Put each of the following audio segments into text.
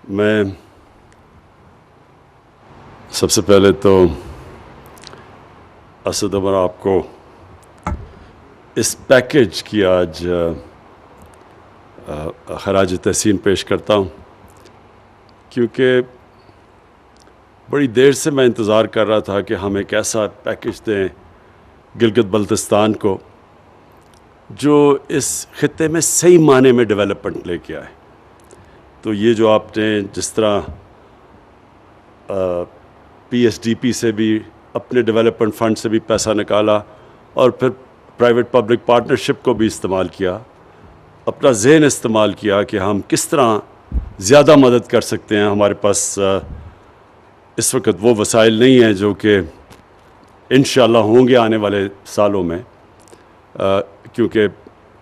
میں سب سے پہلے تو اسد عمر آپ کو اس پیکیج کی آج خراج تحسین پیش کرتا ہوں، کیونکہ بڑی دیر سے میں انتظار کر رہا تھا کہ ہم ایک ایسا پیکیج دیں گلگت بلتستان کو جو اس خطے میں صحیح معنی میں ڈیولپمنٹ لے کے آئے۔ تو یہ جو آپ نے جس طرح پی ایس ڈی پی سے بھی اپنے ڈیولپمنٹ فنڈ سے بھی پیسہ نکالا اور پھر پرائیویٹ پبلک پارٹنرشپ کو بھی استعمال کیا، اپنا ذہن استعمال کیا کہ ہم کس طرح زیادہ مدد کر سکتے ہیں۔ ہمارے پاس اس وقت وہ وسائل نہیں ہیں جو کہ انشاءاللہ ہوں گے آنے والے سالوں میں، کیونکہ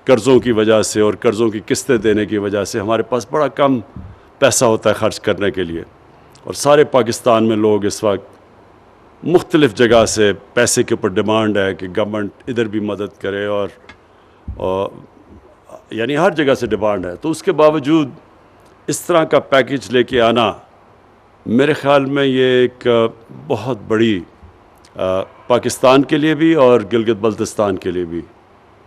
قرضوں کی وجہ سے اور قرضوں کی قسطیں دینے کی وجہ سے ہمارے پاس بڑا کم پیسہ ہوتا ہے خرچ کرنے کے لیے، اور سارے پاکستان میں لوگ اس وقت مختلف جگہ سے پیسے کے اوپر ڈیمانڈ ہے کہ گورنمنٹ ادھر بھی مدد کرے، اور یعنی ہر جگہ سے ڈیمانڈ ہے۔ تو اس کے باوجود اس طرح کا پیکیج لے کے آنا میرے خیال میں یہ ایک بہت بڑی پاکستان کے لیے بھی اور گلگت بلتستان کے لیے بھی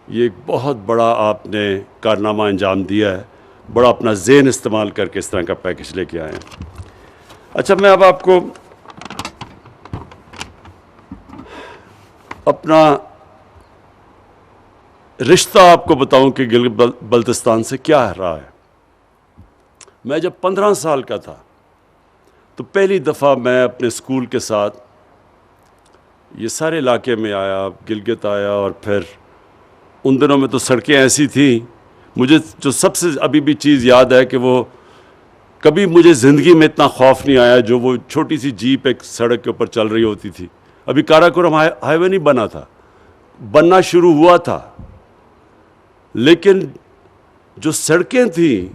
یہ ایک بہت بڑا آپ نے کارنامہ انجام دیا ہے، بڑا اپنا ذہن استعمال کر کے اس طرح کا پیکیج لے کے آئے ہیں۔ اچھا، میں اب آپ کو اپنا رشتہ آپ کو بتاؤں کہ گلگت بلتستان سے کیا رہا ہے۔ میں جب 15 سال کا تھا تو پہلی دفعہ میں اپنے اسکول کے ساتھ یہ سارے علاقے میں آیا، گلگت آیا، اور پھر ان دنوں میں تو سڑکیں ایسی تھیں، مجھے جو سب سے ابھی بھی چیز یاد ہے کہ وہ کبھی مجھے زندگی میں اتنا خوف نہیں آیا جو وہ چھوٹی سی جیپ ایک سڑک کے اوپر چل رہی ہوتی تھی۔ ابھی کاراکورم ہائی وے نہیں بنا تھا، بننا شروع ہوا تھا، لیکن جو سڑکیں تھیں،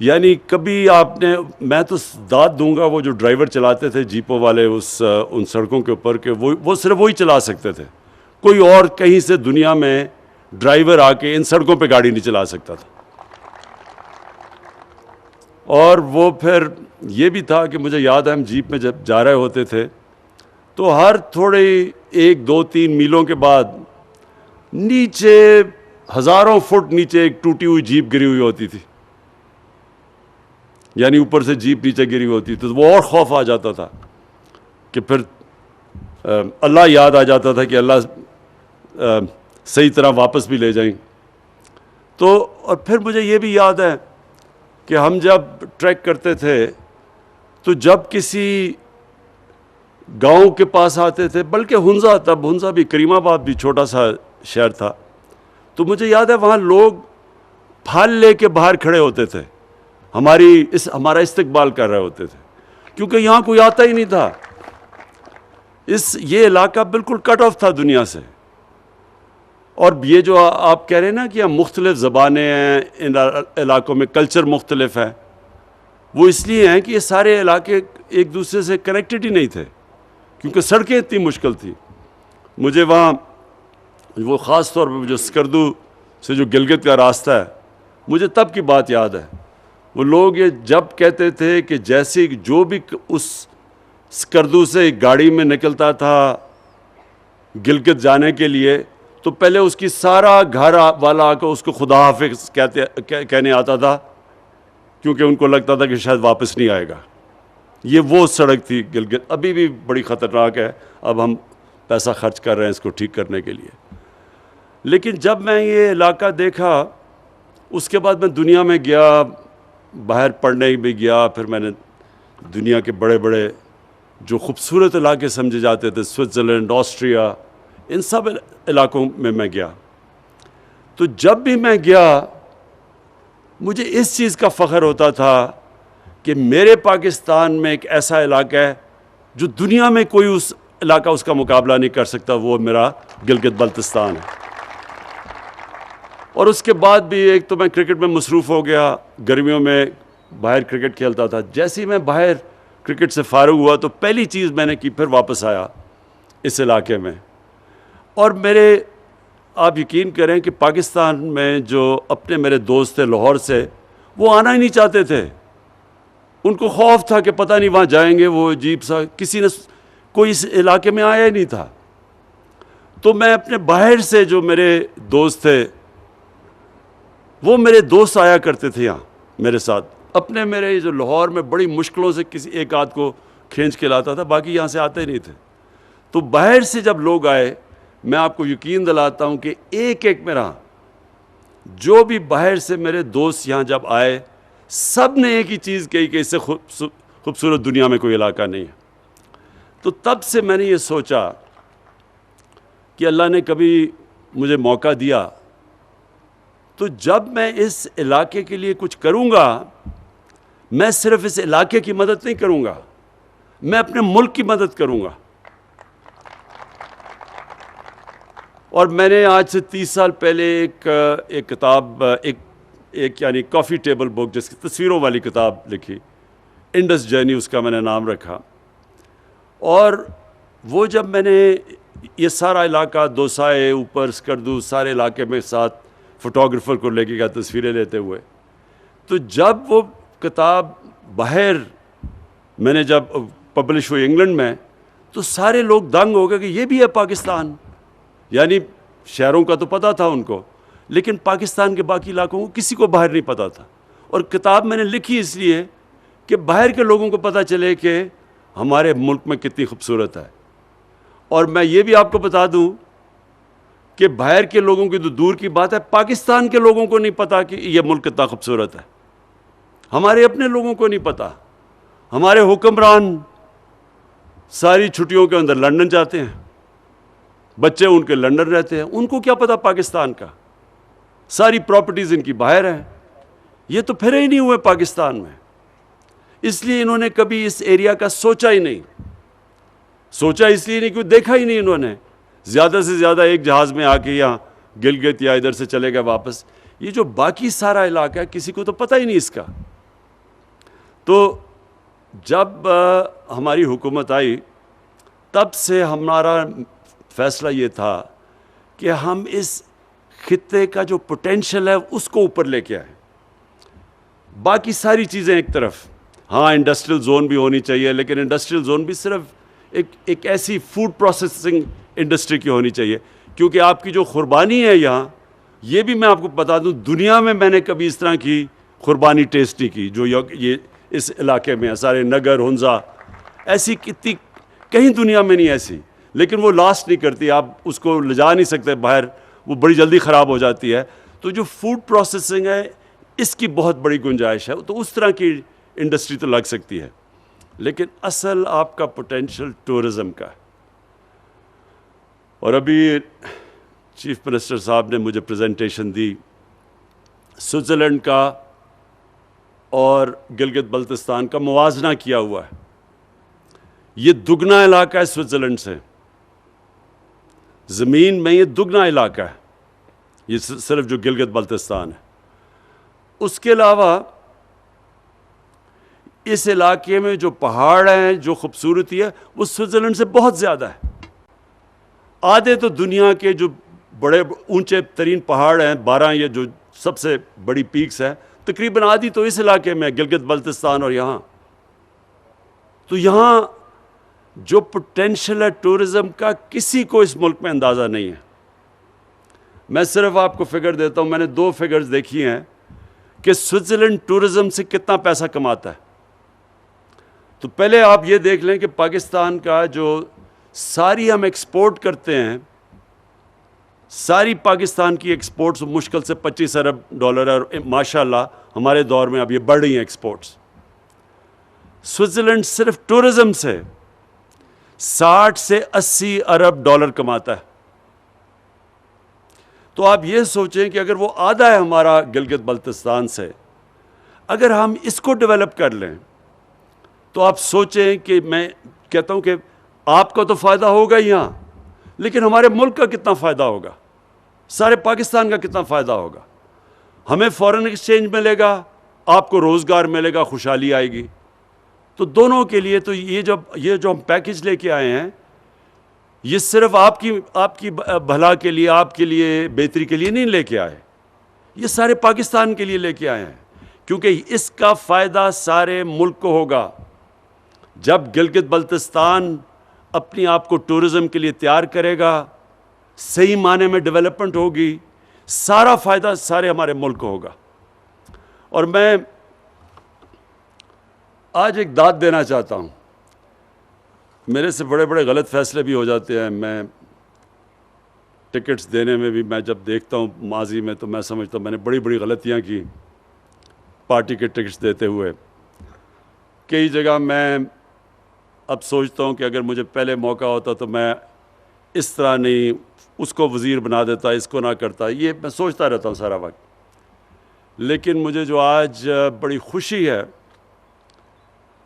یعنی کبھی آپ نے، میں تو داد دوں گا وہ جو ڈرائیور چلاتے تھے جیپوں والے ان سڑکوں کے اوپر، کہ وہ صرف وہی چلا سکتے تھے، کوئی اور کہیں سے دنیا میں ڈرائیور آ کے ان سڑکوں پہ گاڑی نہیں چلا سکتا تھا۔ اور وہ پھر یہ بھی تھا کہ مجھے یاد ہے ہم جیپ میں جب جا رہے ہوتے تھے تو ہر تھوڑے 1 2 3 میلوں کے بعد نیچے ہزاروں فٹ نیچے ایک ٹوٹی ہوئی جیپ گری ہوئی ہوتی تھی، یعنی اوپر سے جیپ نیچے گری ہوتی تھی، تو وہ اور خوف آ جاتا تھا کہ پھر اللہ یاد آ جاتا تھا کہ اللہ صحیح طرح واپس بھی لے جائیں۔ تو اور پھر مجھے یہ بھی یاد ہے کہ ہم جب ٹریک کرتے تھے تو جب کسی گاؤں کے پاس آتے تھے، بلکہ ہنزا بھی، کریم آباد بھی چھوٹا سا شہر تھا، تو مجھے یاد ہے وہاں لوگ پھال لے کے باہر کھڑے ہوتے تھے، ہمارا استقبال کر رہے ہوتے تھے، کیونکہ یہاں کوئی آتا ہی نہیں تھا۔ یہ علاقہ بالکل کٹ آف تھا دنیا سے۔ اور یہ جو آپ کہہ رہے ہیں نا کہ مختلف زبانیں ہیں ان علاقوں میں، کلچر مختلف ہے، وہ اس لیے ہیں کہ یہ سارے علاقے ایک دوسرے سے کنیکٹڈ ہی نہیں تھے، کیونکہ سڑکیں اتنی مشکل تھیں۔ مجھے وہاں وہ خاص طور پہ جو سکردو سے جو گلگت کا راستہ ہے، مجھے تب کی بات یاد ہے، وہ لوگ یہ جب کہتے تھے کہ جیسے جو بھی اس سکردو سے گاڑی میں نکلتا تھا گلگت جانے کے لیے، تو پہلے اس کی سارا گھر والا آ کے اس کو خدا حافظ کہنے آتا تھا، کیونکہ ان کو لگتا تھا کہ شاید واپس نہیں آئے گا۔ یہ وہ سڑک تھی گلگت، ابھی بھی بڑی خطرناک ہے، اب ہم پیسہ خرچ کر رہے ہیں اس کو ٹھیک کرنے کے لیے۔ لیکن جب میں یہ علاقہ دیکھا، اس کے بعد میں دنیا میں گیا، باہر پڑھنے بھی گیا، پھر میں نے دنیا کے بڑے بڑے جو خوبصورت علاقے سمجھے جاتے تھے، سوئٹزرلینڈ، آسٹریا، ان سب علاقوں میں گیا۔ تو جب بھی میں گیا مجھے اس چیز کا فخر ہوتا تھا کہ میرے پاکستان میں ایک ایسا علاقہ ہے جو دنیا میں کوئی اس علاقہ اس کا مقابلہ نہیں کر سکتا، وہ میرا گلگت بلتستان ہے۔ اور اس کے بعد بھی ایک تو میں کرکٹ میں مصروف ہو گیا، گرمیوں میں باہر کرکٹ کھیلتا تھا۔ جیسے ہی میں باہر کرکٹ سے فارغ ہوا تو پہلی چیز میں نے کی، پھر واپس آیا اس علاقے میں۔ اور آپ یقین کریں کہ پاکستان میں جو اپنے میرے دوست تھے لاہور سے، وہ آنا ہی نہیں چاہتے تھے، ان کو خوف تھا کہ پتہ نہیں وہاں جائیں گے، وہ عجیب سا، کسی نے کوئی اس علاقے میں آیا ہی نہیں تھا. تو میں اپنے باہر سے جو میرے دوست تھے، وہ میرے دوست آیا کرتے تھے یہاں میرے ساتھ، اپنے میرے جو لاہور میں بڑی مشکلوں سے کسی ایک آدھ کو کھینچ کے لاتا تھا، باقی یہاں سے آتے نہیں تھے. تو باہر سے جب لوگ آئے، میں آپ کو یقین دلاتا ہوں کہ ایک ایک میرا جو بھی باہر سے میرے دوست یہاں جب آئے، سب نے ایک ہی چیز کہی کہ اس سے خوبصورت دنیا میں کوئی علاقہ نہیں ہے. تو تب سے میں نے یہ سوچا کہ اللہ نے کبھی مجھے موقع دیا تو جب میں اس علاقے کے لیے کچھ کروں گا، میں صرف اس علاقے کی مدد نہیں کروں گا، میں اپنے ملک کی مدد کروں گا. اور میں نے آج سے 30 سال پہلے ایک کتاب، ایک یعنی کافی ٹیبل بک جس کی تصویروں والی کتاب لکھی، انڈس جرنی اس کا میں نے نام رکھا. اور وہ جب میں نے یہ سارا علاقہ دوسائے، اوپر سکردو، سارے علاقے میں ساتھ فوٹوگرافر کو لے کے گیا تصویریں لیتے ہوئے، تو جب وہ کتاب باہر میں نے جب پبلش ہوئی انگلینڈ میں، تو سارے لوگ دنگ ہو گئے کہ یہ بھی ہے پاکستان. یعنی شہروں کا تو پتہ تھا ان کو، لیکن پاکستان کے باقی علاقوں کو کسی کو باہر نہیں پتہ تھا. اور کتاب میں نے لکھی اس لیے کہ باہر کے لوگوں کو پتہ چلے کہ ہمارے ملک میں کتنی خوبصورت ہے. اور میں یہ بھی آپ کو بتا دوں کہ باہر کے لوگوں کی تو دور کی بات ہے، پاکستان کے لوگوں کو نہیں پتہ کہ یہ ملک کتنا خوبصورت ہے. ہمارے اپنے لوگوں کو نہیں پتہ. ہمارے حکمران ساری چھٹیوں کے اندر لندن جاتے ہیں، بچے ان کے لندن رہتے ہیں، ان کو کیا پتہ پاکستان کا. ساری پراپرٹیز ان کی باہر ہیں، یہ تو پھرے ہی نہیں ہوئے پاکستان میں. اس لیے انہوں نے کبھی اس ایریا کا سوچا ہی نہیں. سوچا اس لیے نہیں کہ دیکھا ہی نہیں انہوں نے. زیادہ سے زیادہ ایک جہاز میں آ کے یہاں گلگت یا ادھر سے چلے گئے واپس. یہ جو باقی سارا علاقہ ہے کسی کو تو پتہ ہی نہیں اس کا. تو جب ہماری حکومت آئی، تب سے ہمارا فیصلہ یہ تھا کہ ہم اس خطے کا جو پوٹینشل ہے اس کو اوپر لے کے آئیں. باقی ساری چیزیں ایک طرف، ہاں انڈسٹریل زون بھی ہونی چاہیے، لیکن انڈسٹریل زون بھی صرف ایک ایسی فوڈ پروسیسنگ انڈسٹری کی ہونی چاہیے. کیونکہ آپ کی جو قربانی ہے یہاں، یہ بھی میں آپ کو بتا دوں، دنیا میں میں نے کبھی اس طرح کی قربانی ٹیسٹ نہیں کی جو یہ اس علاقے میں ہے. سارے نگر ہنزا ایسی کتنی کہیں دنیا میں نہیں ایسی، لیکن وہ لاسٹ نہیں کرتی. آپ اس کو لے جا نہیں سکتے باہر، وہ بڑی جلدی خراب ہو جاتی ہے. تو جو فوڈ پروسیسنگ ہے اس کی بہت بڑی گنجائش ہے. تو اس طرح کی انڈسٹری تو لگ سکتی ہے، لیکن اصل آپ کا پوٹینشل ٹورزم کا ہے. اور ابھی چیف منسٹر صاحب نے مجھے پریزنٹیشن دی سوئٹزرلینڈ کا اور گلگت بلتستان کا موازنہ کیا ہوا ہے. یہ دگنا علاقہ ہے سوئٹزرلینڈ سے، زمین میں یہ دگنا علاقہ ہے، یہ صرف جو گلگت بلتستان ہے. اس کے علاوہ اس علاقے میں جو پہاڑ ہیں، جو خوبصورتی ہے، وہ سوئٹزرلینڈ سے بہت زیادہ ہے. آدھے تو دنیا کے جو بڑے اونچے ترین پہاڑ ہیں، 12 یہ جو سب سے بڑی پیکس ہیں، تقریباً آدھی تو اس علاقے میں گلگت بلتستان. اور یہاں تو یہاں جو پوٹینشل ہے ٹورزم کا، کسی کو اس ملک میں اندازہ نہیں ہے. میں صرف آپ کو فگر دیتا ہوں. میں نے 2 فگرز دیکھی ہیں کہ سوئٹزرلینڈ ٹورزم سے کتنا پیسہ کماتا ہے. تو پہلے آپ یہ دیکھ لیں کہ پاکستان کا جو ساری ہم ایکسپورٹ کرتے ہیں، ساری پاکستان کی ایکسپورٹس مشکل سے $25 ارب ہے، اور ماشاءاللہ ہمارے دور میں اب یہ بڑھ رہی ہیں ایکسپورٹس. سوئٹزرلینڈ صرف ٹورزم سے 60 سے 80 ارب ڈالر کماتا ہے. تو آپ یہ سوچیں کہ اگر وہ آدھا ہے ہمارا گلگت بلتستان سے، اگر ہم اس کو ڈیولپ کر لیں تو آپ سوچیں کہ میں کہتا ہوں کہ آپ کا تو فائدہ ہوگا یہاں، لیکن ہمارے ملک کا کتنا فائدہ ہوگا، سارے پاکستان کا کتنا فائدہ ہوگا. ہمیں فارن ایکسچینج ملے گا، آپ کو روزگار ملے گا، خوشحالی آئے گی. تو دونوں کے لیے تو یہ جو ہم پیکج لے کے آئے ہیں، یہ صرف آپ کی بھلا کے لیے، آپ کے لیے بہتری کے لیے نہیں لے کے آئے، یہ سارے پاکستان کے لیے لے کے آئے ہیں. کیونکہ اس کا فائدہ سارے ملک کو ہوگا. جب گلگت بلتستان اپنی آپ کو ٹورزم کے لیے تیار کرے گا, صحیح معنی میں ڈیولپمنٹ ہوگی, سارا فائدہ سارے ہمارے ملک کو ہوگا. اور میں آج ایک داد دینا چاہتا ہوں. میرے سے بڑے بڑے غلط فیصلے بھی ہو جاتے ہیں. میں ٹکٹس دینے میں بھی, میں جب دیکھتا ہوں ماضی میں, تو میں سمجھتا ہوں میں نے بڑی بڑی غلطیاں کی پارٹی کے ٹکٹس دیتے ہوئے. کئی جگہ میں اب سوچتا ہوں کہ اگر مجھے پہلے موقع ہوتا تو میں اس طرح نہیں, اس کو وزیر بنا دیتا, اس کو نہ کرتا. یہ میں سوچتا رہتا ہوں سارا وقت. لیکن مجھے جو آج بڑی خوشی ہے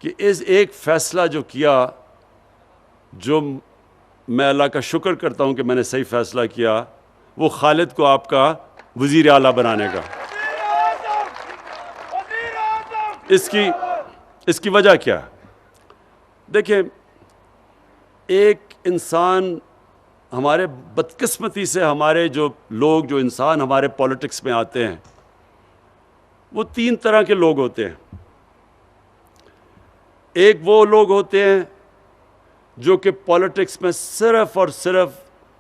کہ اس ایک فیصلہ جو کیا, جو میں اللہ کا شکر کرتا ہوں کہ میں نے صحیح فیصلہ کیا, وہ خالد کو آپ کا وزیر اعلیٰ بنانے کا. اس کی وجہ کیا؟ دیکھیں, ایک انسان, ہمارے بدقسمتی سے ہمارے جو لوگ, جو انسان ہمارے پولیٹکس میں آتے ہیں, وہ 3 طرح کے لوگ ہوتے ہیں. ایک وہ لوگ ہوتے ہیں جو کہ پولیٹکس میں صرف اور صرف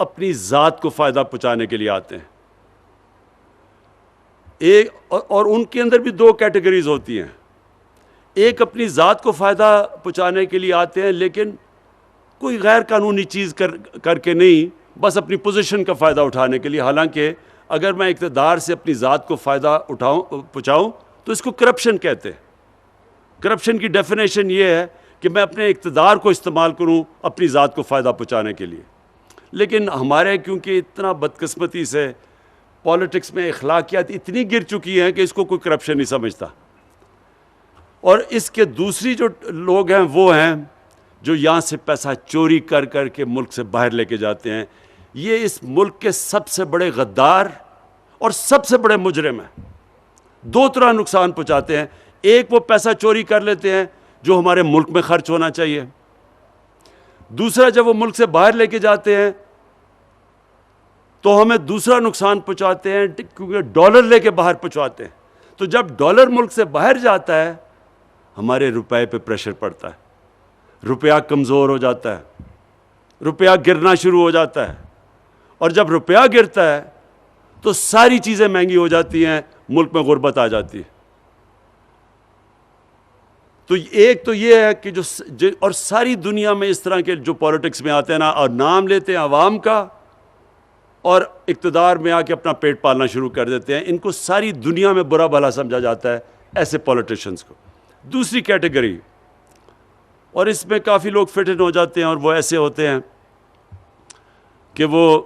اپنی ذات کو فائدہ پہنچانے کے لیے آتے ہیں. اور ان کے اندر بھی 2 کیٹیگریز ہوتی ہیں. ایک اپنی ذات کو فائدہ پہنچانے کے لیے آتے ہیں, لیکن کوئی غیر قانونی چیز کر کے نہیں, بس اپنی پوزیشن کا فائدہ اٹھانے کے لیے. حالانکہ اگر میں اقتدار سے اپنی ذات کو فائدہ پہنچاؤں تو اس کو کرپشن کہتے ہیں. کرپشن کی ڈیفینیشن یہ ہے کہ میں اپنے اقتدار کو استعمال کروں اپنی ذات کو فائدہ پہنچانے کے لیے. لیکن ہمارے کیونکہ اتنا بدقسمتی سے پولیٹکس میں اخلاقیات اتنی گر چکی ہیں کہ اس کو کوئی کرپشن نہیں سمجھتا. اور اس کے دوسری جو لوگ ہیں وہ ہیں جو یہاں سے پیسہ چوری کر کر کے ملک سے باہر لے کے جاتے ہیں. یہ اس ملک کے سب سے بڑے غدار اور سب سے بڑے مجرم ہیں. 2 طرح نقصان پہنچاتے ہیں. ایک, وہ پیسہ چوری کر لیتے ہیں جو ہمارے ملک میں خرچ ہونا چاہیے. دوسرا, جب وہ ملک سے باہر لے کے جاتے ہیں تو ہمیں دوسرا نقصان پہنچاتے ہیں, کیونکہ ڈالر لے کے باہر پہنچاتے ہیں. تو جب ڈالر ملک سے باہر جاتا ہے, ہمارے روپے پہ پریشر پڑتا ہے, روپیہ کمزور ہو جاتا ہے, روپیہ گرنا شروع ہو جاتا ہے. اور جب روپیہ گرتا ہے تو ساری چیزیں مہنگی ہو جاتی ہیں, ملک میں غربت آ جاتی ہے. تو ایک تو یہ ہے کہ اور ساری دنیا میں اس طرح کے جو پولیٹکس میں آتے ہیں نا, اور نام لیتے ہیں عوام کا, اور اقتدار میں آ کے اپنا پیٹ پالنا شروع کر دیتے ہیں. ان کو ساری دنیا میں برا بھلا سمجھا جاتا ہے, ایسے پولیٹیشنز کو. دوسری کیٹیگری, اور اس میں کافی لوگ فٹ ان ہو جاتے ہیں, اور وہ ایسے ہوتے ہیں کہ وہ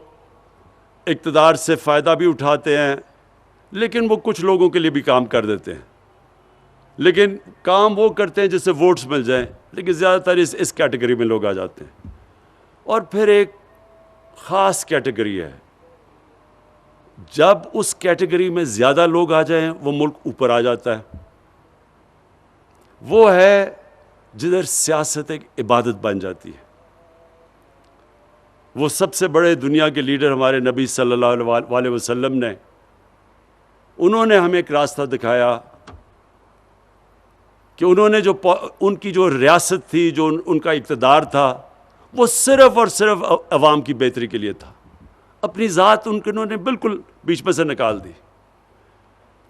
اقتدار سے فائدہ بھی اٹھاتے ہیں, لیکن وہ کچھ لوگوں کے لیے بھی کام کر دیتے ہیں. لیکن کام وہ کرتے ہیں جس سے ووٹس مل جائیں, لیکن زیادہ تر اس کیٹیگری میں لوگ آ جاتے ہیں. اور پھر ایک خاص کیٹیگری ہے, جب اس کیٹیگری میں زیادہ لوگ آ جائیں وہ ملک اوپر آ جاتا ہے. وہ ہے جدھر سیاست ایک عبادت بن جاتی ہے. وہ سب سے بڑے دنیا کے لیڈر ہمارے نبی صلی اللہ علیہ وسلم نے, انہوں نے ہمیں ایک راستہ دکھایا کہ انہوں نے ان کی جو ریاست تھی, جو ان کا اقتدار تھا, وہ صرف اور صرف عوام کی بہتری کے لیے تھا. اپنی ذات انہوں نے بالکل بیچ میں سے نکال دی.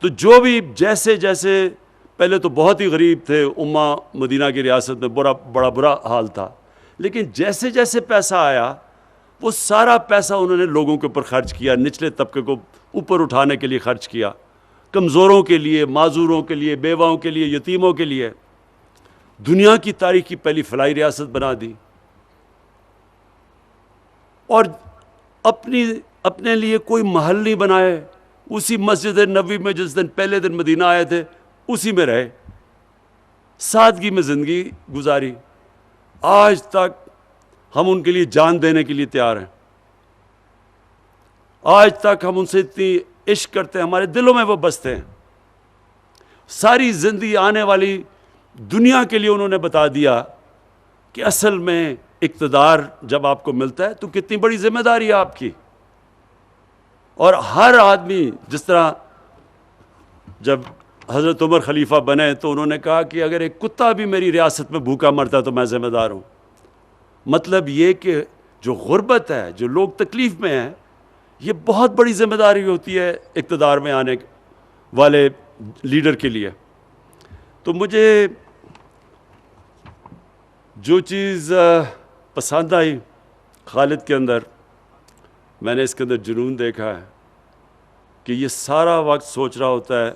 تو جو بھی جیسے پہلے تو بہت ہی غریب تھے, امہ مدینہ کی ریاست میں بڑا برا حال تھا, لیکن جیسے جیسے پیسہ آیا وہ سارا پیسہ انہوں نے لوگوں کے اوپر خرچ کیا, نچلے طبقے کو اوپر اٹھانے کے لیے خرچ کیا, کمزوروں کے لیے, معذوروں کے لیے, بیواؤں کے لیے, یتیموں کے لیے. دنیا کی تاریخ کی پہلی فلاحی ریاست بنا دی. اور اپنے لیے کوئی محل نہیں بنائے, اسی مسجد نبوی میں جس دن پہلے دن مدینہ آئے تھے اسی میں رہے, سادگی میں زندگی گزاری. آج تک ہم ان کے لیے جان دینے کے لیے تیار ہیں. آج تک ہم ان سے اتنی عشق کرتے ہیں, ہمارے دلوں میں وہ بستے ہیں. ساری زندگی آنے والی دنیا کے لیے انہوں نے بتا دیا کہ اصل میں اقتدار جب آپ کو ملتا ہے تو کتنی بڑی ذمہ داری ہے آپ کی. اور ہر آدمی, جس طرح جب حضرت عمر خلیفہ بنے تو انہوں نے کہا کہ اگر ایک کتا بھی میری ریاست میں بھوکا مرتا تو میں ذمہ دار ہوں. مطلب یہ کہ جو غربت ہے، جو لوگ تکلیف میں ہیں، یہ بہت بڑی ذمہ داری ہوتی ہے اقتدار میں آنے والے لیڈر کے لیے. تو مجھے جو چیز پسند آئی خالد کے اندر، میں نے اس کے اندر جنون دیکھا ہے کہ یہ سارا وقت سوچ رہا ہوتا ہے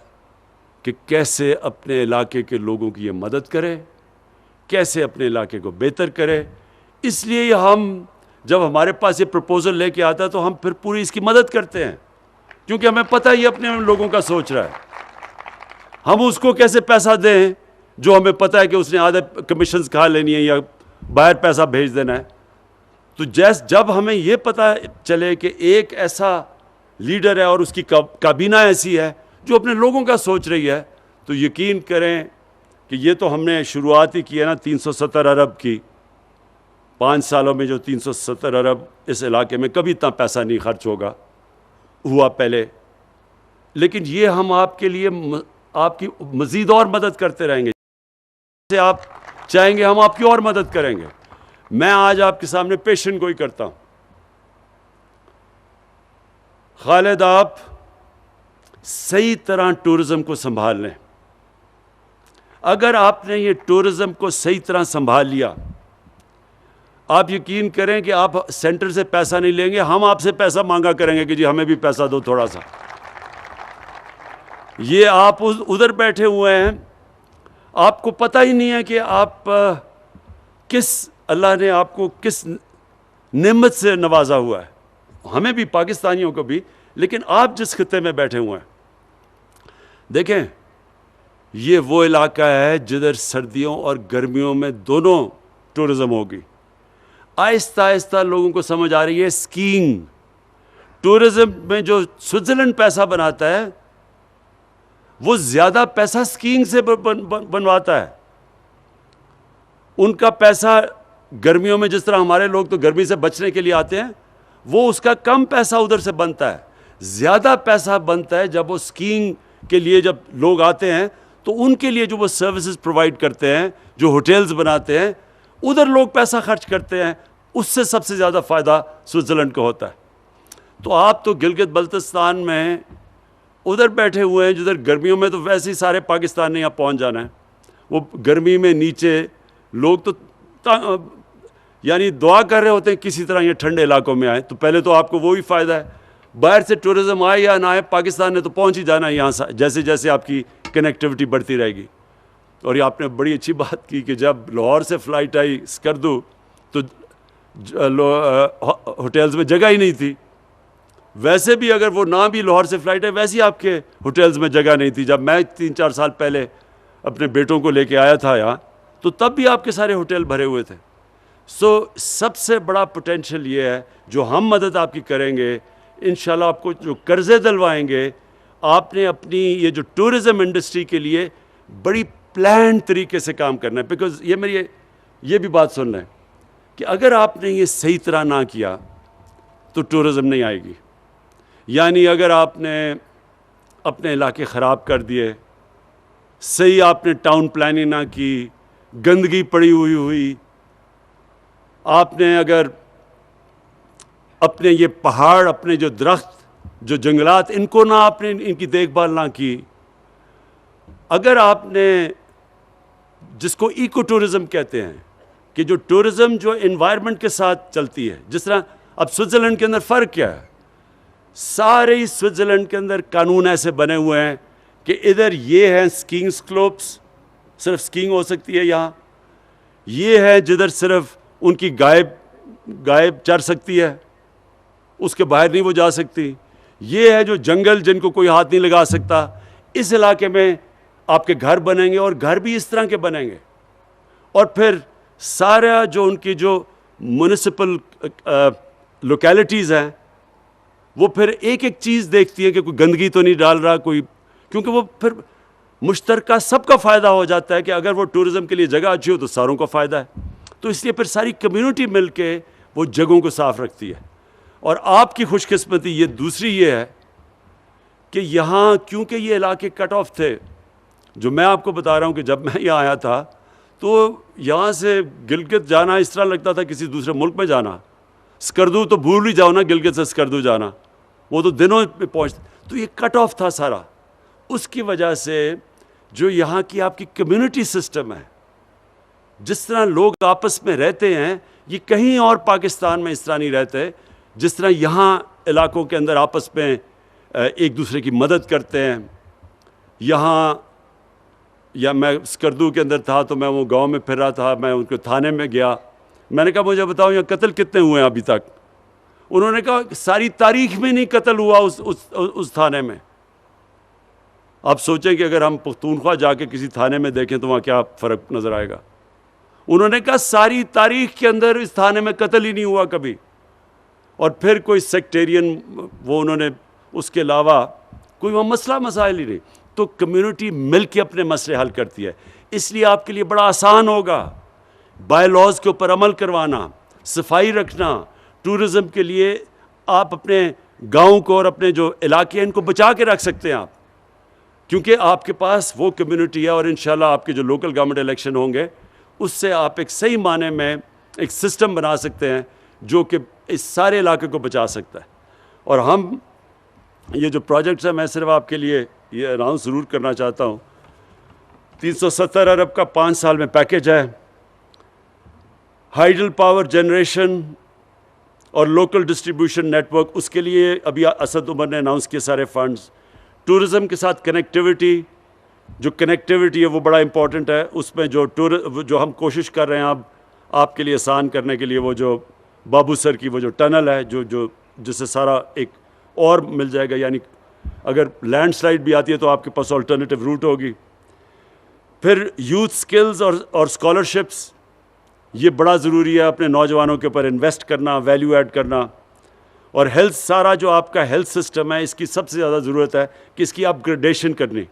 کہ کیسے اپنے علاقے کے لوگوں کی یہ مدد کرے، کیسے اپنے علاقے کو بہتر کرے. اس لیے ہم جب ہمارے پاس یہ پروپوزل لے کے آتا ہے تو ہم پھر پوری اس کی مدد کرتے ہیں، کیونکہ ہمیں پتہ ہے یہ اپنے لوگوں کا سوچ رہا ہے. ہم اس کو کیسے پیسہ دیں جو ہمیں پتہ ہے کہ اس نے آدھے کمیشنز کھا لینی ہے یا باہر پیسہ بھیج دینا ہے. تو جب ہمیں یہ پتہ چلے کہ ایک ایسا لیڈر ہے اور اس کی کابینہ ایسی ہے جو اپنے لوگوں کا سوچ رہی ہے، تو یقین کریں کہ یہ تو ہم نے شروعات ہی کی ہے نا 370 ارب کی. 5 سالوں میں جو 370 ارب اس علاقے میں کبھی اتنا پیسہ نہیں خرچ ہوا پہلے. لیکن یہ ہم آپ کے لیے آپ کی مزید اور مدد کرتے رہیں گے. جیسے آپ چاہیں گے ہم آپ کی اور مدد کریں گے. میں آج آپ کے سامنے پیشن گوئی کرتا ہوں. خالد، آپ صحیح طرح ٹورزم کو سنبھال لیں. اگر آپ نے یہ ٹورزم کو صحیح طرح سنبھال لیا، آپ یقین کریں کہ آپ سینٹر سے پیسہ نہیں لیں گے، ہم آپ سے پیسہ مانگا کریں گے کہ جی ہمیں بھی پیسہ دو تھوڑا سا. یہ آپ ادھر بیٹھے ہوئے ہیں، آپ کو پتہ ہی نہیں ہے کہ آپ اللہ نے آپ کو کس نعمت سے نوازا ہوا ہے. ہمیں بھی، پاکستانیوں کو بھی. لیکن آپ جس خطے میں بیٹھے ہوئے ہیں، دیکھیں یہ وہ علاقہ ہے جدھر سردیوں اور گرمیوں میں دونوں ٹورزم ہوگی. آہستہ آہستہ لوگوں کو سمجھ آ رہی ہے اسکیئنگ. ٹورزم میں جو سوئٹزرلینڈ پیسہ بناتا ہے وہ زیادہ پیسہ اسکیئنگ سے بنواتا ہے. ان کا پیسہ گرمیوں میں، جس طرح ہمارے لوگ تو گرمی سے بچنے کے لیے آتے ہیں، وہ اس کا کم پیسہ ادھر سے بنتا ہے. زیادہ پیسہ بنتا ہے جب وہ اسکیئنگ کے لیے جب لوگ آتے ہیں تو ان کے لیے جو وہ سروسز پرووائڈ کرتے ہیں، جو ہوٹلز بناتے ہیں، ادھر لوگ پیسہ خرچ کرتے ہیں. اس سے سب سے زیادہ فائدہ سوئٹزرلینڈ کو ہوتا ہے. تو آپ تو گلگت بلتستان میں ادھر بیٹھے ہوئے ہیں جدھر گرمیوں میں تو ویسے ہی سارے پاکستان نے یہاں پہنچ جانا ہے. وہ گرمی میں نیچے لوگ تو یعنی دعا کر رہے ہوتے ہیں کسی طرح یہ ٹھنڈے علاقوں میں آئے. تو پہلے تو آپ کو وہی فائدہ ہے. باہر سے ٹورزم آئے یا نہ آئے، پاکستان نے تو پہنچ ہی جانا ہے یہاں سے، جیسے جیسے آپ کی کنیکٹیوٹی بڑھتی رہے گی. اور یہ آپ نے بڑی اچھی بات کی کہ جب لاہور سے فلائٹ آئی اسکردو تو ہوٹلز میں جگہ ہی نہیں تھی. ویسے بھی اگر وہ نہ بھی لاہور سے فلائٹ ہے، ویسے ہی آپ کے ہوٹلز میں جگہ نہیں تھی. جب میں 3-4 سال پہلے اپنے بیٹوں کو لے کے آیا تھا یہاں، تو تب بھی آپ کے سارے ہوٹل بھرے ہوئے تھے. سب سے بڑا پوٹینشیل یہ ہے جو ہم مدد آپ کی کریں گے. انشاءاللہ آپ کو جو قرضے دلوائیں گے، آپ نے اپنی یہ جو ٹورزم انڈسٹری کے لیے بڑی پلان طریقے سے کام کرنا ہے. بیکاز یہ بھی بات سن لیں کہ اگر آپ نے یہ صحیح طرح نہ کیا تو ٹورزم نہیں آئے گی. یعنی اگر آپ نے اپنے علاقے خراب کر دیے، صحیح آپ نے ٹاؤن پلاننگ نہ کی، گندگی پڑی ہوئی، آپ نے اگر اپنے یہ پہاڑ، اپنے جو درخت، جو جنگلات، ان کو نہ آپ نے ان کی دیکھ بھال نہ کی، اگر آپ نے جس کو ایکو ٹورزم کہتے ہیں کہ جو ٹورزم جو انوائرمنٹ کے ساتھ چلتی ہے، جس طرح اب سوئٹزرلینڈ کے اندر فرق کیا ہے؟ سارے ہی سوئٹزرلینڈ کے اندر قانون ایسے بنے ہوئے ہیں کہ ادھر یہ ہیں اسکیئنگ سلوپس، صرف اسکیئنگ ہو سکتی ہے یہاں. یہ ہے جدھر صرف ان کی گائے چر سکتی ہے، اس کے باہر نہیں وہ جا سکتی. یہ ہے جو جنگل جن کو کوئی ہاتھ نہیں لگا سکتا. اس علاقے میں آپ کے گھر بنیں گے اور گھر بھی اس طرح کے بنیں گے. اور پھر سارا جو ان کی جو میونسپل لوکیلٹیز ہیں وہ پھر ایک ایک چیز دیکھتی ہیں کہ کوئی گندگی تو نہیں ڈال رہا کوئی، کیونکہ وہ پھر مشترکہ سب کا فائدہ ہو جاتا ہے کہ اگر وہ ٹورزم کے لیے جگہ اچھی ہو تو ساروں کا فائدہ ہے. تو اس لیے پھر ساری کمیونٹی مل کے وہ جگہوں کو صاف رکھتی ہے. اور آپ کی خوش قسمتی یہ دوسری یہ ہے کہ یہاں کیونکہ یہ علاقے کٹ آف تھے، جو میں آپ کو بتا رہا ہوں کہ جب میں یہاں آیا تھا تو یہاں سے گلگت جانا اس طرح لگتا تھا کسی دوسرے ملک میں جانا. اسکردو تو بھول ہی جاؤ نا, گلگت سے اسکردو جانا, وہ تو دنوں میں پہنچ. تو یہ کٹ آف تھا سارا. اس کی وجہ سے جو یہاں کی آپ کی کمیونٹی سسٹم ہے, جس طرح لوگ آپس میں رہتے ہیں, یہ کہیں اور پاکستان میں اس طرح نہیں رہتے جس طرح یہاں علاقوں کے اندر آپس میں ایک دوسرے کی مدد کرتے ہیں. یہاں یا میں اسکردو کے اندر تھا تو میں وہ گاؤں میں پھر رہا تھا, میں ان کے تھانے میں گیا, میں نے کہا مجھے بتاؤ یہاں قتل کتنے ہوئے ہیں ابھی تک؟ انہوں نے کہا ساری تاریخ میں نہیں قتل ہوا اس تھانے میں. آپ سوچیں کہ اگر ہم پختونخوا جا کے کسی تھانے میں دیکھیں تو وہاں کیا فرق نظر آئے گا. انہوں نے کہا ساری تاریخ کے اندر اس تھانے میں قتل ہی نہیں ہوا کبھی. اور پھر کوئی سیکٹیرین وہ انہوں نے اس کے علاوہ کوئی وہ مسائل ہی نہیں. تو کمیونٹی مل کے اپنے مسئلے حل کرتی ہے. اس لیے آپ کے لیے بڑا آسان ہوگا بائی لاز کے اوپر عمل کروانا, صفائی رکھنا. ٹورزم کے لیے آپ اپنے گاؤں کو اور اپنے جو علاقے ہیں ان کو بچا کے رکھ سکتے ہیں آپ, کیونکہ آپ کے پاس وہ کمیونٹی ہے. اور انشاءاللہ آپ کے جو لوکل گورنمنٹ الیکشن ہوں گے اس سے آپ ایک صحیح معنی میں ایک سسٹم بنا سکتے ہیں جو کہ اس سارے علاقے کو بچا سکتا ہے. اور ہم یہ جو پروجیکٹس ہیں, میں صرف آپ کے لیے یہ اناؤنس ضرور کرنا چاہتا ہوں, 370 ارب کا 5 سال میں پیکیج ہے. ہائیڈل پاور جنریشن اور لوکل ڈسٹریبیوشن نیٹ ورک, اس کے لیے ابھی اسد عمر نے اناؤنس کیے سارے فنڈز. ٹورزم کے ساتھ کنیکٹیوٹی, جو کنیکٹیوٹی ہے وہ بڑا امپورٹنٹ ہے. اس میں جو ہم کوشش کر رہے ہیں اب آپ کے لیے آسان کرنے کے لیے, وہ جو بابو سر کی وہ جو ٹنل ہے جس سے سارا ایک اور مل جائے گا, یعنی اگر لینڈ سلائڈ بھی آتی ہے تو آپ کے پاس آلٹرنیٹیو روٹ ہوگی. پھر یوتھ سکلز اور اسکالرشپس, یہ بڑا ضروری ہے اپنے نوجوانوں کے اوپر انویسٹ کرنا, ویلیو ایڈ کرنا. اور ہیلتھ, سارا جو آپ کا ہیلتھ سسٹم ہے اس کی سب سے زیادہ ضرورت ہے کہ اس کی اپ گریڈیشن کرنی.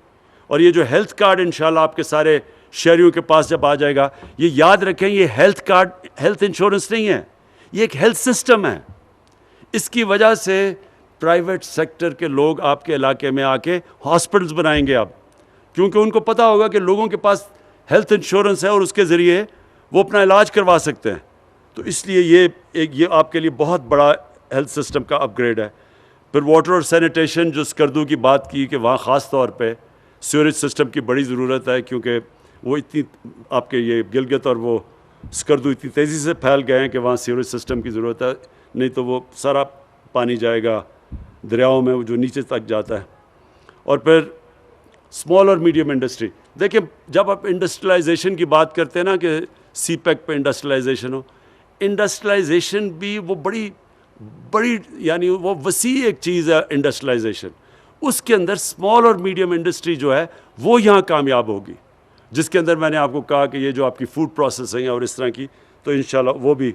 اور یہ جو ہیلتھ کارڈ انشاءاللہ آپ کے سارے شہریوں کے پاس جب آ جائے گا, یہ یاد رکھیں یہ ہیلتھ کارڈ ہیلتھ انشورنس نہیں ہے, یہ ایک ہیلتھ سسٹم ہے. اس کی وجہ سے پرائیویٹ سیکٹر کے لوگ آپ کے علاقے میں آ کے ہاسپٹلز بنائیں گے اب, کیونکہ ان کو پتہ ہوگا کہ لوگوں کے پاس ہیلتھ انشورنس ہے اور اس کے ذریعے وہ اپنا علاج کروا سکتے ہیں. تو اس لیے یہ آپ کے لیے بہت بڑا ہیلتھ سسٹم کا اپ گریڈ ہے. پھر واٹر اور سینیٹیشن, جو اسکردو کی بات کی کہ وہاں خاص طور پہ سیوریج سسٹم کی بڑی ضرورت ہے, کیونکہ وہ اتنی آپ کے یہ گلگت اور وہ اسکردو اتنی تیزی سے پھیل گئے ہیں کہ وہاں سیوریج سسٹم کی ضرورت ہے, نہیں تو وہ سارا پانی جائے گا دریاؤں میں جو نیچے تک جاتا ہے. اور پھر اسمال اور میڈیم انڈسٹری, دیکھیں جب آپ انڈسٹریلائزیشن کی بات کرتے ہیں نا کہ سی پیک پہ انڈسٹریلائزیشن ہو, انڈسٹریلائزیشن بھی وہ بڑی یعنی وہ وسیع ایک چیز ہے انڈسٹریلائزیشن. اس کے اندر اسمال اور میڈیم انڈسٹری جو ہے وہ یہاں کامیاب ہوگی, جس کے اندر میں نے آپ کو کہا کہ یہ جو آپ کی فوڈ پروسیسنگ ہے اور اس طرح کی, تو انشاءاللہ وہ بھی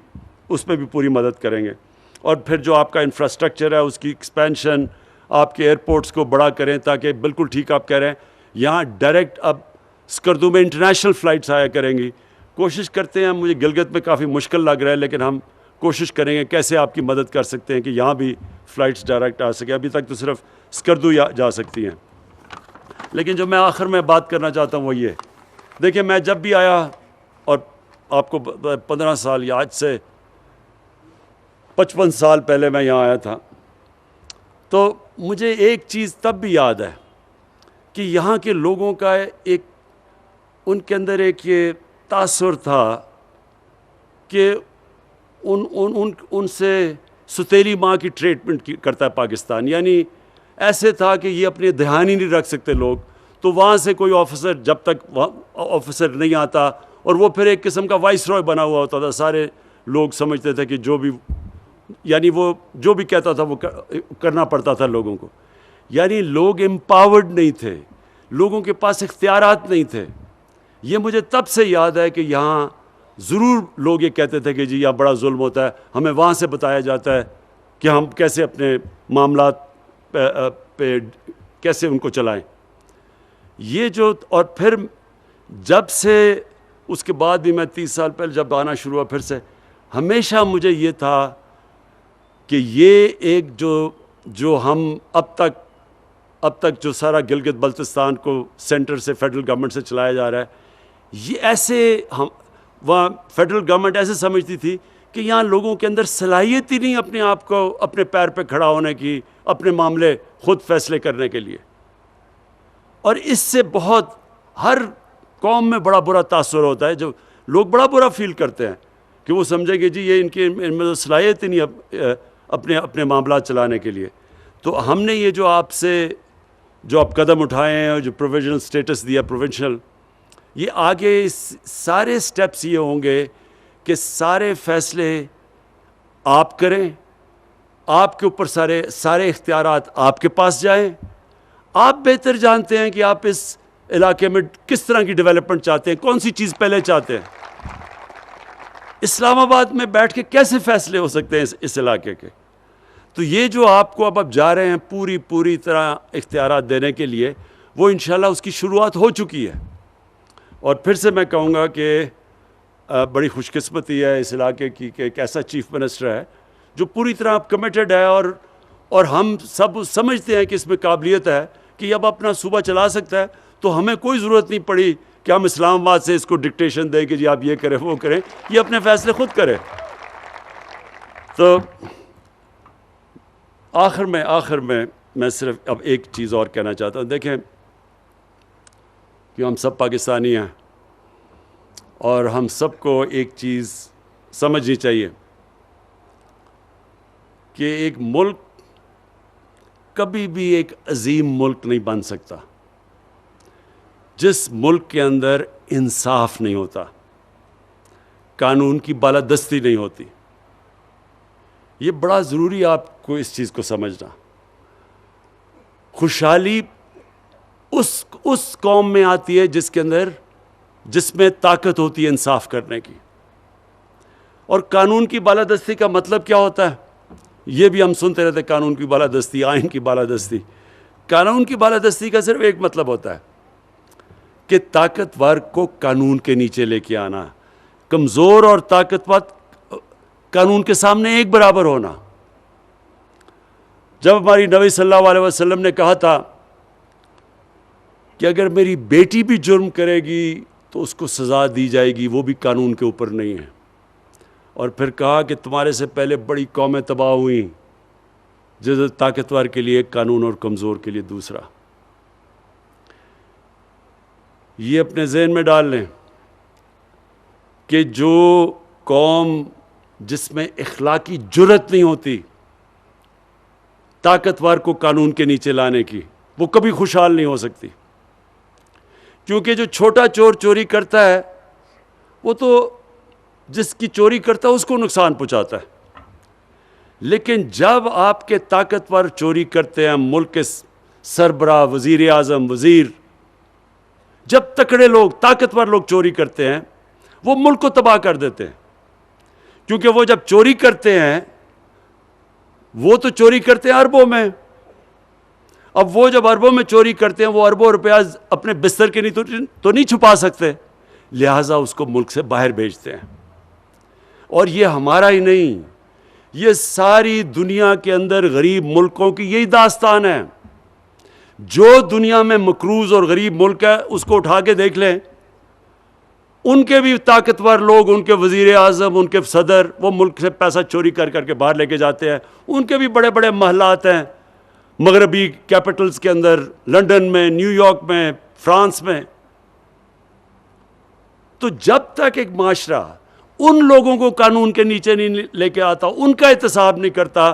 اس میں بھی پوری مدد کریں گے. اور پھر جو آپ کا انفراسٹرکچر ہے اس کی ایکسپینشن, آپ کے ایئرپورٹس کو بڑا کریں تاکہ بالکل ٹھیک آپ کہہ رہے ہیں یہاں ڈائریکٹ اب اسکردو میں انٹرنیشنل فلائٹس آیا کریں گی. کوشش کرتے ہیں, مجھے گلگت میں کافی مشکل لگ رہا ہے لیکن ہم کوشش کریں گے کیسے آپ کی مدد کر سکتے ہیں کہ یہاں بھی فلائٹس ڈائریکٹ آ سکے. ابھی تک تو صرف اسکردو جا سکتی ہیں. لیکن جو میں آخر میں بات کرنا چاہتا ہوں وہ یہ, دیکھیں میں جب بھی آیا, اور آپ کو 15 سال یا آج سے 55 سال پہلے میں یہاں آیا تھا, تو مجھے ایک چیز تب بھی یاد ہے کہ یہاں کے لوگوں کا ایک ان کے اندر ایک یہ تاثر تھا کہ ان سے ستیلی ماں کی ٹریٹمنٹ کرتا ہے پاکستان. یعنی ایسے تھا کہ یہ اپنے دھیان ہی نہیں رکھ سکتے لوگ, تو وہاں سے کوئی آفیسر جب تک آفیسر نہیں آتا, اور وہ پھر ایک قسم کا وائس رائے بنا ہوا ہوتا تھا, سارے لوگ سمجھتے تھے کہ جو بھی یعنی وہ جو بھی کہتا تھا وہ کرنا پڑتا تھا لوگوں کو. یعنی لوگ امپاورڈ نہیں تھے, لوگوں کے پاس اختیارات نہیں تھے. یہ مجھے تب سے یاد ہے کہ یہاں ضرور لوگ یہ کہتے تھے کہ جی یہاں بڑا ظلم ہوتا ہے, ہمیں وہاں سے بتایا جاتا ہے کہ ہم کیسے اپنے معاملات پہ کیسے ان کو چلائیں. یہ جو, اور پھر جب سے اس کے بعد بھی میں 30 سال پہلے جب آنا شروع ہوا, پھر سے ہمیشہ مجھے یہ تھا کہ یہ ایک جو ہم اب تک اب تک جو سارا گلگت بلتستان کو سینٹر سے فیڈرل گورنمنٹ سے چلایا جا رہا ہے، یہ ایسے وہاں فیڈرل گورنمنٹ ایسے سمجھتی تھی کہ یہاں لوگوں کے اندر صلاحیت ہی نہیں اپنے آپ کو اپنے پیر پہ کھڑا ہونے کی، اپنے معاملے خود فیصلے کرنے کے لیے. اور اس سے بہت ہر قوم میں بڑا برا تاثر ہوتا ہے، جو لوگ بڑا برا فیل کرتے ہیں کہ وہ سمجھیں گے جی یہ ان میں صلاحیت ہی نہیں اپنے معاملات چلانے کے لیے. تو ہم نے یہ جو آپ قدم اٹھائے ہیں اور جو پروویژنل اسٹیٹس دیا پروونشل، یہ آگے سارے سٹیپس یہ ہوں گے کہ سارے فیصلے آپ کریں، آپ کے اوپر سارے اختیارات آپ کے پاس جائیں. آپ بہتر جانتے ہیں کہ آپ اس علاقے میں کس طرح کی ڈیولپمنٹ چاہتے ہیں، کون سی چیز پہلے چاہتے ہیں. اسلام آباد میں بیٹھ کے کیسے فیصلے ہو سکتے ہیں اس علاقے کے؟ تو یہ جو آپ کو اب جا رہے ہیں پوری طرح اختیارات دینے کے لیے، وہ انشاءاللہ اس کی شروعات ہو چکی ہے. اور پھر سے میں کہوں گا کہ بڑی خوش قسمتی ہے اس علاقے کی کہ ایک ایسا چیف منسٹر ہے جو پوری طرح کمیٹڈ ہے، اور ہم سب سمجھتے ہیں کہ اس میں قابلیت ہے کہ اب اپنا صوبہ چلا سکتا ہے. تو ہمیں کوئی ضرورت نہیں پڑی کہ ہم اسلام آباد سے اس کو ڈکٹیشن دیں کہ جی آپ یہ کریں وہ کریں، یہ اپنے فیصلے خود کریں. تو آخر میں صرف اب ایک چیز اور کہنا چاہتا ہوں. دیکھیں کہ ہم سب پاکستانی ہیں، اور ہم سب کو ایک چیز سمجھنی چاہیے کہ ایک ملک کبھی بھی ایک عظیم ملک نہیں بن سکتا جس ملک کے اندر انصاف نہیں ہوتا، قانون کی بالادستی نہیں ہوتی. یہ بڑا ضروری آپ کو اس چیز کو سمجھنا. خوشحالی اس قوم میں آتی ہے جس میں طاقت ہوتی ہے انصاف کرنے کی. اور قانون کی بالادستی کا مطلب کیا ہوتا ہے؟ یہ بھی ہم سنتے رہتے، قانون کی بالادستی، آئین کی بالادستی. قانون کی بالادستی کا صرف ایک مطلب ہوتا ہے کہ طاقتور کو قانون کے نیچے لے کے آنا، کمزور اور طاقتور قانون کے سامنے ایک برابر ہونا. جب ہماری نبی صلی اللہ علیہ وسلم نے کہا تھا کہ اگر میری بیٹی بھی جرم کرے گی تو اس کو سزا دی جائے گی، وہ بھی قانون کے اوپر نہیں ہے. اور پھر کہا کہ تمہارے سے پہلے بڑی قومیں تباہ ہوئیں، جس طاقتور کے لیے ایک قانون اور کمزور کے لیے دوسرا. یہ اپنے ذہن میں ڈال لیں کہ جو قوم جس میں اخلاقی جرأت نہیں ہوتی طاقتور کو قانون کے نیچے لانے کی، وہ کبھی خوشحال نہیں ہو سکتی. کیونکہ جو چھوٹا چور چوری کرتا ہے، وہ تو جس کی چوری کرتا ہے اس کو نقصان پہنچاتا ہے. لیکن جب آپ کے طاقتور چوری کرتے ہیں، ملک کے سربراہ، وزیر اعظم، وزیر، جب تکڑے لوگ، طاقتور لوگ چوری کرتے ہیں، وہ ملک کو تباہ کر دیتے ہیں. کیونکہ وہ جب چوری کرتے ہیں، وہ تو چوری کرتے ہیں اربوں میں. اب وہ جب اربوں میں چوری کرتے ہیں، وہ اربوں روپیہ اپنے بستر کے تو نہیں چھپا سکتے، لہٰذا اس کو ملک سے باہر بھیجتے ہیں. اور یہ ہمارا ہی نہیں، یہ ساری دنیا کے اندر غریب ملکوں کی یہی داستان ہے. جو دنیا میں مقروض اور غریب ملک ہے اس کو اٹھا کے دیکھ لیں، ان کے بھی طاقتور لوگ، ان کے وزیر اعظم، ان کے صدر، وہ ملک سے پیسہ چوری کر کے باہر لے کے جاتے ہیں. ان کے بھی بڑے بڑے محلات ہیں مغربی کیپٹلز کے اندر، لنڈن میں، نیو یارک میں، فرانس میں. تو جب تک ایک معاشرہ ان لوگوں کو قانون کے نیچے نہیں لے کے آتا، ان کا احتساب نہیں کرتا،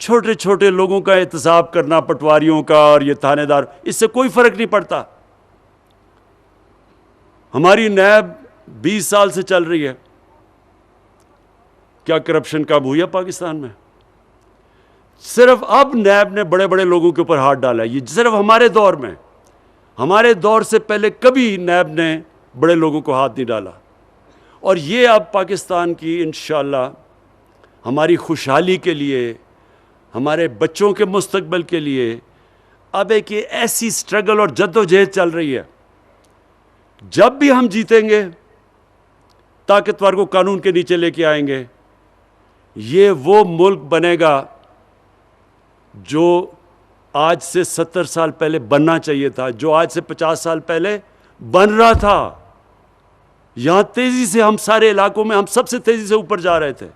چھوٹے چھوٹے لوگوں کا احتساب کرنا، پٹواریوں کا اور یہ تھانے دار، اس سے کوئی فرق نہیں پڑتا. ہماری نیب 20 سال سے چل رہی ہے، کیا کرپشن کم ہوئی ہے پاکستان میں؟ صرف اب نیب نے بڑے بڑے لوگوں کے اوپر ہاتھ ڈالا ہے. یہ صرف ہمارے دور میں، ہمارے دور سے پہلے کبھی نیب نے بڑے لوگوں کو ہاتھ نہیں ڈالا. اور یہ اب پاکستان کی انشاءاللہ ہماری خوشحالی کے لیے، ہمارے بچوں کے مستقبل کے لیے اب ایک ایسی سٹرگل اور جد و جہد چل رہی ہے. جب بھی ہم جیتیں گے، طاقتور کو قانون کے نیچے لے کے آئیں گے، یہ وہ ملک بنے گا جو آج سے 70 سال پہلے بننا چاہیے تھا، جو آج سے 50 سال پہلے بن رہا تھا. یہاں تیزی سے ہم سارے علاقوں میں ہم سب سے تیزی سے اوپر جا رہے تھے.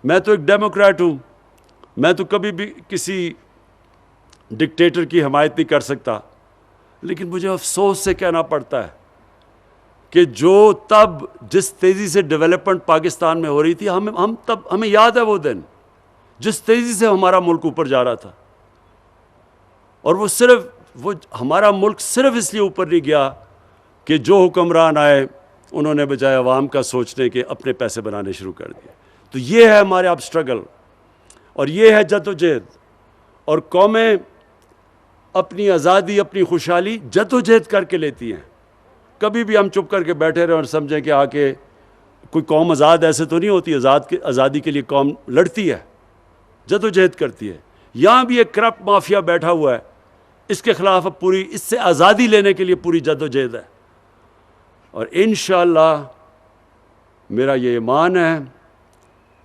میں تو ایک ڈیموکریٹ ہوں، میں تو کبھی بھی کسی ڈکٹیٹر کی حمایت نہیں کر سکتا، لیکن مجھے افسوس سے کہنا پڑتا ہے کہ جو تب جس تیزی سے ڈیولپمنٹ پاکستان میں ہو رہی تھی، ہمیں یاد ہے وہ دن جس تیزی سے ہمارا ملک اوپر جا رہا تھا. اور وہ ہمارا ملک صرف اس لیے اوپر نہیں گیا کہ جو حکمران آئے انہوں نے بجائے عوام کا سوچنے کے اپنے پیسے بنانے شروع کر دیے. تو یہ ہے ہمارے اب اسٹرگل، اور یہ ہے جدوجہد. اور قومیں اپنی آزادی، اپنی خوشحالی جدوجہد کر کے لیتی ہیں. کبھی بھی ہم چپ کر کے بیٹھے رہے اور سمجھیں کہ آ کے کوئی قوم آزاد ایسے تو نہیں ہوتی. آزادی کے لیے قوم لڑتی ہے، جدوجہد کرتی ہے. یہاں بھی ایک کرپٹ مافیا بیٹھا ہوا ہے، اس کے خلاف اب اس سے آزادی لینے کے لیے پوری جدوجہد ہے. اور انشاءاللہ میرا یہ ایمان ہے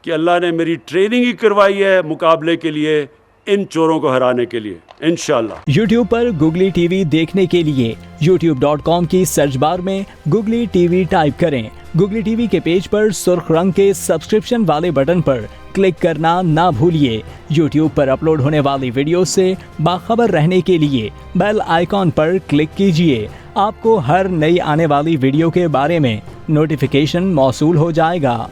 کہ اللہ نے میری ٹریننگ ہی کروائی ہے مقابلے کے لیے، ان چوروں کو ہرانے کے لیے انشاءاللہ. یوٹیوب پر گوگلی ٹی وی دیکھنے کے لیے youtube.com کی سرچ بار میں گوگلی ٹی وی ٹائپ کریں. گوگلی ٹی وی کے پیج پر سرخ رنگ کے سبسکرپشن والے بٹن پر کلک کرنا نہ بھولیے. یوٹیوب پر اپلوڈ ہونے والی ویڈیو سے باخبر رہنے کے لیے بیل آئیکن پر کلک کیجیے. آپ کو ہر نئی آنے والی ویڈیو کے بارے میں نوٹیفیکیشن موصول ہو جائے گا.